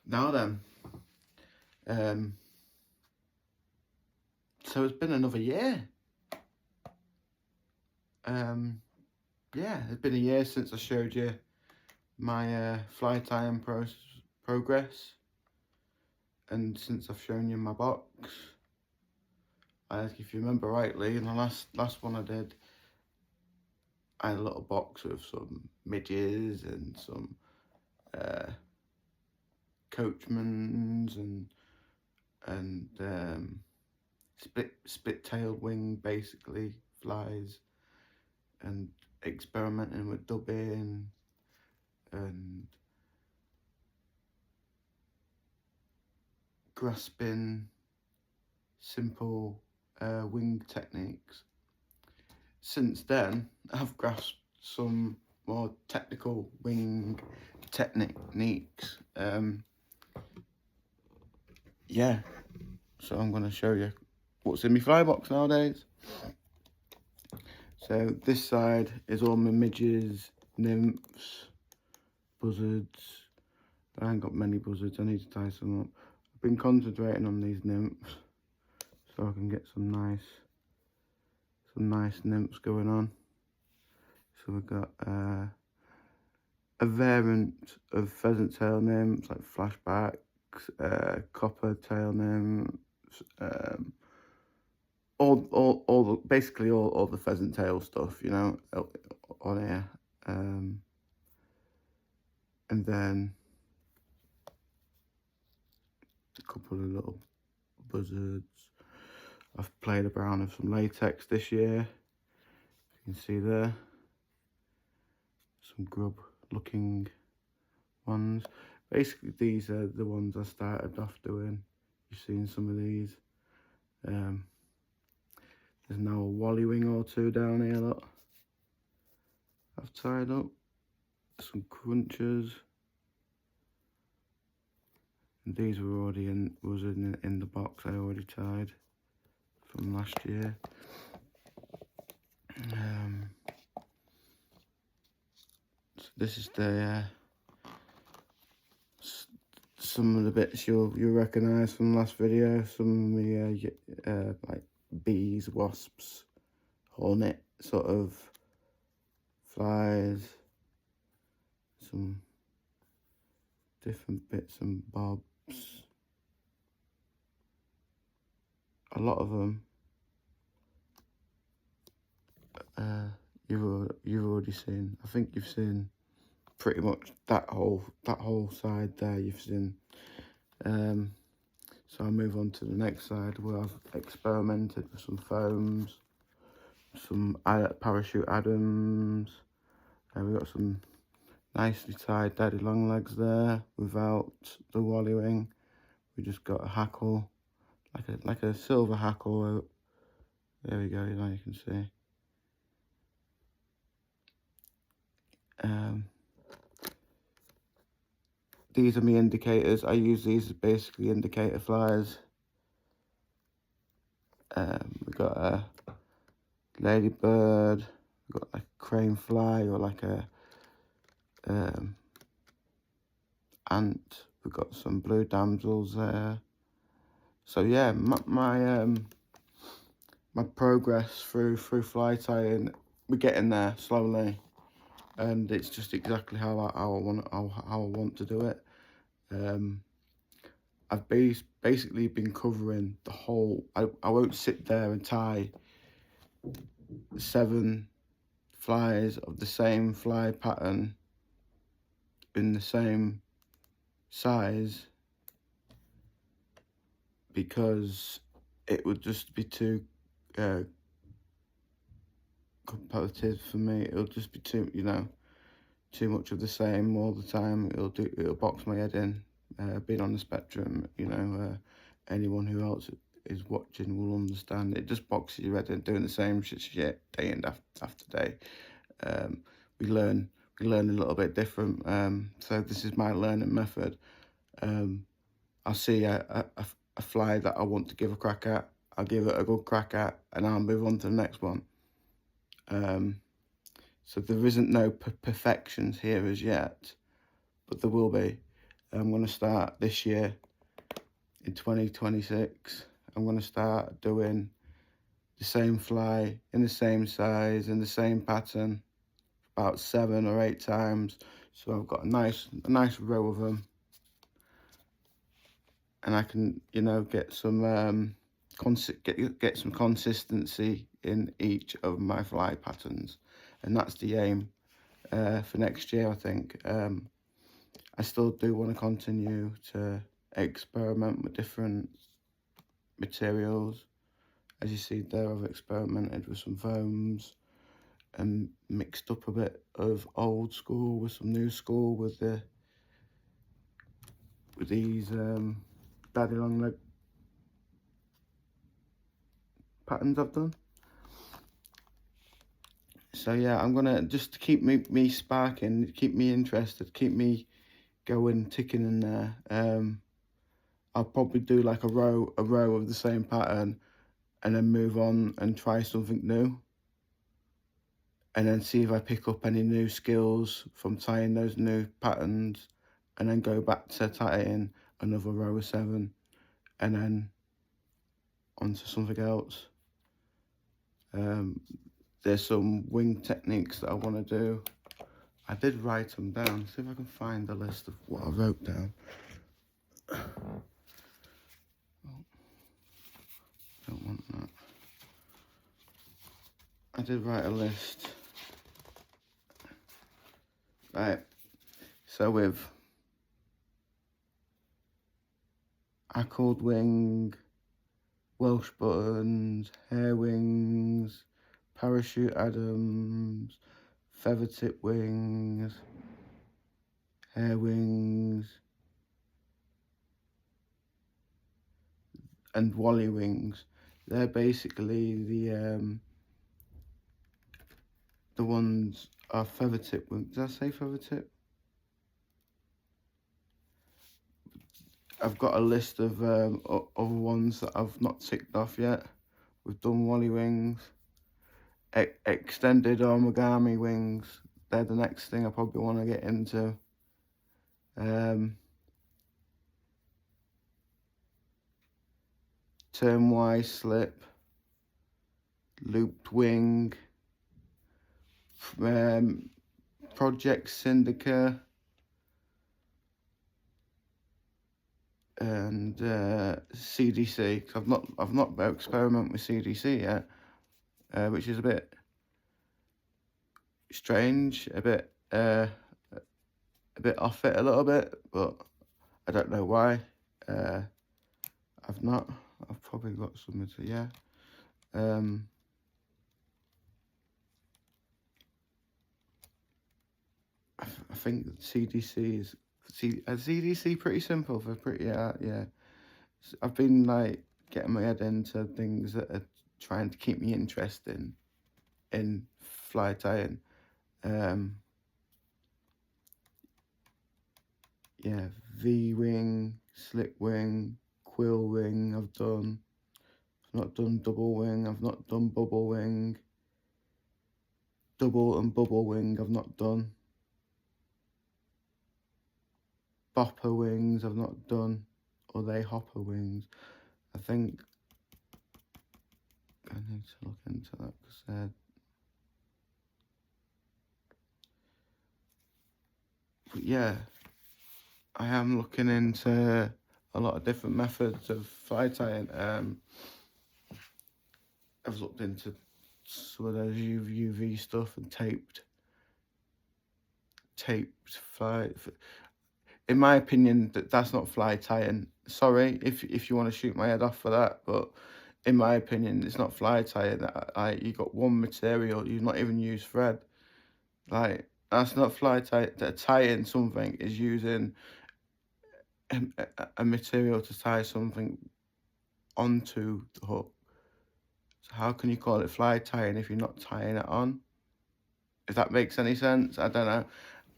Now then, so it's been another year. Yeah, it's been a year since I showed you my fly tying progress, and since I've shown you my box. If you remember rightly, in the last one I did, I had a little box with some midges and some coachmans and split-tailed wing, basically flies, and experimenting with dubbing and grasping simple wing techniques. Since then, I've grasped some more technical wing techniques. Yeah, so I'm going to show you what's in my fly box nowadays. So this side is all my midges, nymphs, buzzards. I ain't got many buzzards, I need to tie some up. I've been concentrating on these nymphs so I can get some nice nymphs going on. So we've got a variant of pheasant tail nymphs like flashbacks, copper tail nymphs, basically all the pheasant tail stuff, you know, on here. And then a couple of little buzzards. I've played around with some latex this year. You can see there. Some grub looking ones. Basically these are the ones I started off doing. You've seen some of these. There's now a wally wing or two down here, look. I've tied up some crunchers. And these were already in the box I already tied from last year. So this is the some of the bits you'll recognise from the last video. Some of the like bees, wasps, hornet sort of flies, some different bits and bobs. A lot of them you've already seen. I think you've seen pretty much that whole side there. You've seen. So I'll move on to the next side where I've experimented with some foams, some parachute Adams. We've got some nicely tied daddy long legs there without the wally wing. We just got a hackle, like a silver hackle. There we go. Now you can see. These are my indicators. I use these as basically indicator flies. We've got a ladybird, we've got like a crane fly or like a ant. We've got some blue damsels there. So yeah, my progress through fly tying, we're getting there slowly, and it's just exactly how I want to do it. I've basically been covering the whole. I won't sit there and tie 7 flies of the same fly pattern in the same size, because it would just be too competitive for me. It'll just be too much of the same all the time. It'll box my head in. Being on the spectrum, anyone who else is watching will understand. It just boxes your head in, doing the same shit day in after day. We learn a little bit different. So this is my learning method. I'll see a fly that I want to give a crack at. I'll give it a good crack at, and I'll move on to the next one. So there isn't no perfections here as yet, but there will be. I'm going to start this year in 2026. I'm going to start doing the same fly in the same size, in the same pattern, about 7 or 8 times. So I've got a nice row of them, and I can, you know, get some get some consistency in each of my fly patterns, and that's the aim for next year, I think. I still do want to continue to experiment with different materials. As you see there, I've experimented with some foams and mixed up a bit of old school with some new school with these daddy long leg patterns I've done. So yeah, I'm gonna just to keep me sparking, keep me interested, keep me going, ticking in there. I'll probably do like a row of the same pattern, and then move on and try something new, and then see if I pick up any new skills from tying those new patterns, and then go back to tying another row of 7, and then onto something else. There's some wing techniques that I want to do. I did write them down. See if I can find the list of what I wrote down. Oh, don't want that. I did write a list. Right. So with ackled wing, Welsh buttons, hair wings, parachute Adams, feather tip wings, hair wings, and Wally wings. They're basically the ones are feather tip wings. Did I say feather tip? I've got a list of other ones that I've not ticked off yet. We've done Wally wings, extended origami wings. They're the next thing I probably want to get into. Turnwise slip, looped wing, Project Syndica, and CDC. Cause I've not experimented with CDC yet, which is a bit strange, a bit off it a little bit, but I don't know why. I've probably got something to, yeah. I think CDC is CDC pretty simple for pretty, yeah. I've been like getting my head into things that are trying to keep me interested in fly tying. Yeah, V-wing, slip wing, quill wing I've done. I've not done double wing, I've not done bubble wing. Double and bubble wing I've not done. Bopper wings I've not done. Or they hopper wings. I think I need to look into that because but yeah, I am looking into a lot of different methods of fly tying. I've looked into some of those UV stuff and taped fly. In my opinion, that's not fly tying. Sorry if you want to shoot my head off for that, but in my opinion, it's not fly tying. Like, you got one material, you've not even used thread. Like, that's not fly tying. Tying something is using a material to tie something onto the hook. So how can you call it fly tying if you're not tying it on? If that makes any sense, I don't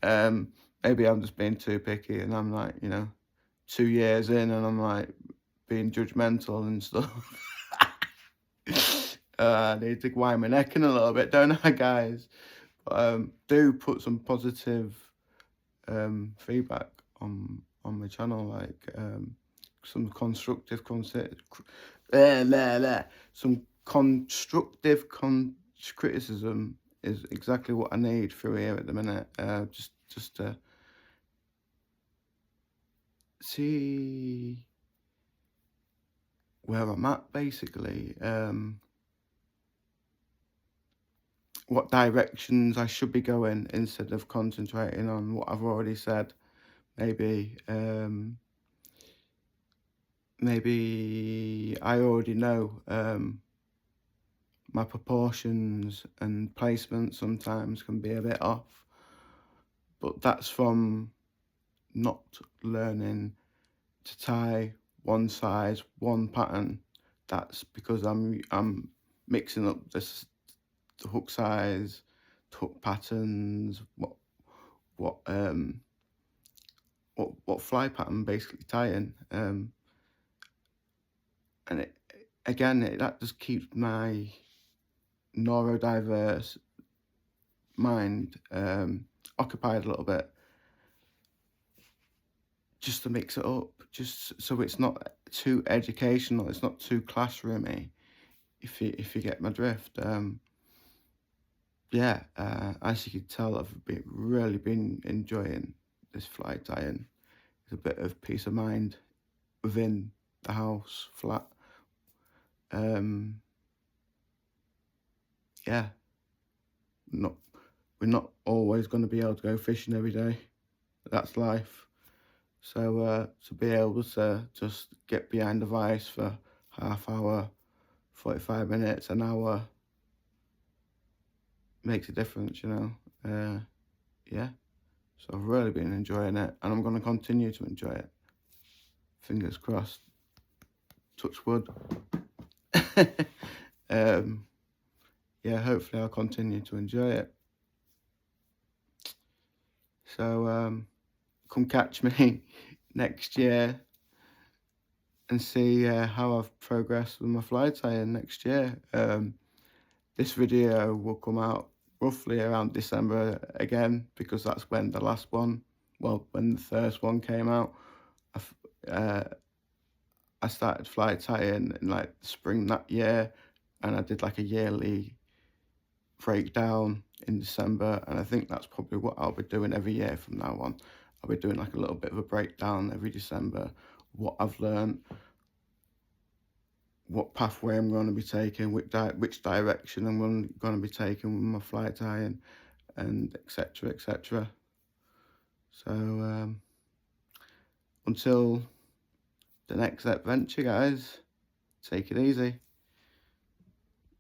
know. Maybe I'm just being too picky, and I'm like, 2 years in, and I'm like being judgmental and stuff. I need to wind my neck in a little bit, don't I, guys? But, do put some positive feedback on on my channel, like some constructive criticism is exactly what I need through here at the minute. Just to see where I'm at, basically. What directions I should be going instead of concentrating on what I've already said. Maybe I already know my proportions and placement sometimes can be a bit off, but that's from not learning to tie one size, one pattern. That's because I'm mixing up the hook size, hook patterns, what fly pattern basically tying, and that just keeps my neurodiverse mind occupied a little bit, just to mix it up, just so it's not too educational, it's not too classroomy, if you get my drift. Yeah, as you can tell, I've really been enjoying this fly tying. It's a bit of peace of mind within the house flat. Yeah, we're not always going to be able to go fishing every day. That's life. So to be able to just get behind the vise for half hour, 45 minutes, an hour, makes a difference, you know. Yeah. So I've really been enjoying it, and I'm going to continue to enjoy it. Fingers crossed. Touch wood. Yeah, hopefully I'll continue to enjoy it. So come catch me next year and see how I've progressed with my fly tying next year. This video will come out roughly around December again, because that's when the last one, when the first one came out. I started fly tying in like spring that year, and I did like a yearly breakdown in December, and I think that's probably what I'll be doing every year from now on. I'll be doing like a little bit of a breakdown every December, what I've learned, what pathway I'm going to be taking, which direction I'm going to be taking with my fly tying, and etc, etc. So until the next adventure, guys, take it easy.